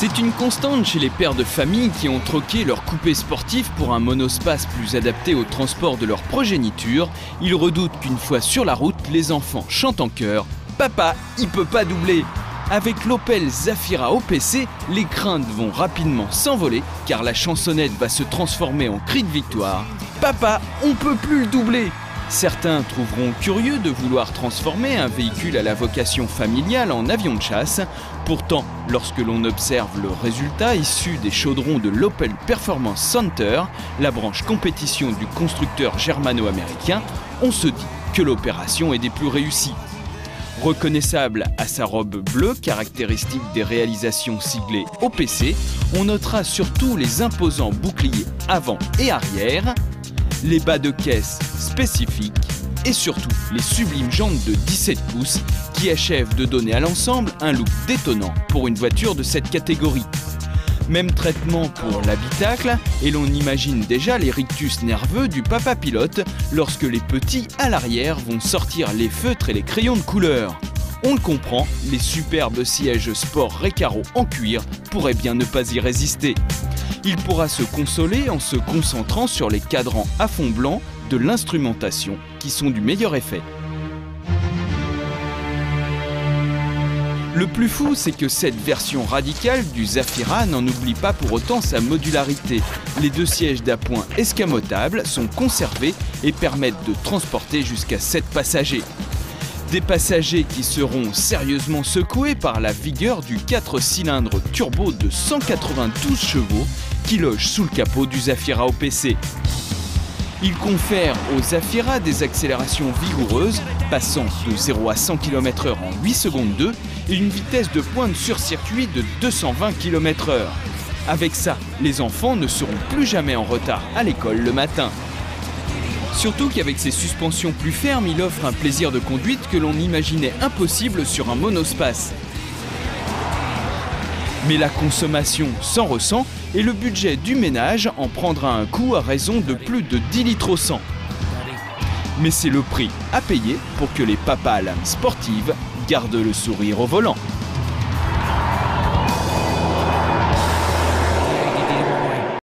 C'est une constante chez les pères de famille qui ont troqué leur coupé sportif pour un monospace plus adapté au transport de leur progéniture. Ils redoutent qu'une fois sur la route, les enfants chantent en chœur « Papa, il peut pas doubler !» Avec l'Opel Zafira OPC, les craintes vont rapidement s'envoler car la chansonnette va se transformer en cri de victoire. « Papa, on peut plus le doubler !» Certains trouveront curieux de vouloir transformer un véhicule à la vocation familiale en avion de chasse. Pourtant, lorsque l'on observe le résultat issu des chaudrons de l'Opel Performance Center, la branche compétition du constructeur germano-américain, on se dit que l'opération est des plus réussies. Reconnaissable à sa robe bleue, caractéristique des réalisations siglées OPC, on notera surtout les imposants boucliers avant et arrière, les bas de caisse spécifiques et surtout les sublimes jantes de 17 pouces qui achèvent de donner à l'ensemble un look détonnant pour une voiture de cette catégorie. Même traitement pour l'habitacle et l'on imagine déjà les rictus nerveux du papa pilote lorsque les petits à l'arrière vont sortir les feutres et les crayons de couleur. On le comprend, les superbes sièges sport Recaro en cuir pourraient bien ne pas y résister. Il pourra se consoler en se concentrant sur les cadrans à fond blanc de l'instrumentation qui sont du meilleur effet. Le plus fou, c'est que cette version radicale du Zafira n'en oublie pas pour autant sa modularité. Les deux sièges d'appoint escamotables sont conservés et permettent de transporter jusqu'à 7 passagers. Des passagers qui seront sérieusement secoués par la vigueur du 4 cylindres turbo de 192 chevaux qui loge sous le capot du Zafira OPC. Il confère au Zafira des accélérations vigoureuses, passant de 0 à 100 km/h en 8 secondes 2 et une vitesse de pointe sur circuit de 220 km/h. Avec ça, les enfants ne seront plus jamais en retard à l'école le matin. Surtout qu'avec ses suspensions plus fermes, il offre un plaisir de conduite que l'on imaginait impossible sur un monospace. Mais la consommation s'en ressent et le budget du ménage en prendra un coup à raison de plus de 10 litres au 100. Mais c'est le prix à payer pour que les papas à l'âme sportive gardent le sourire au volant.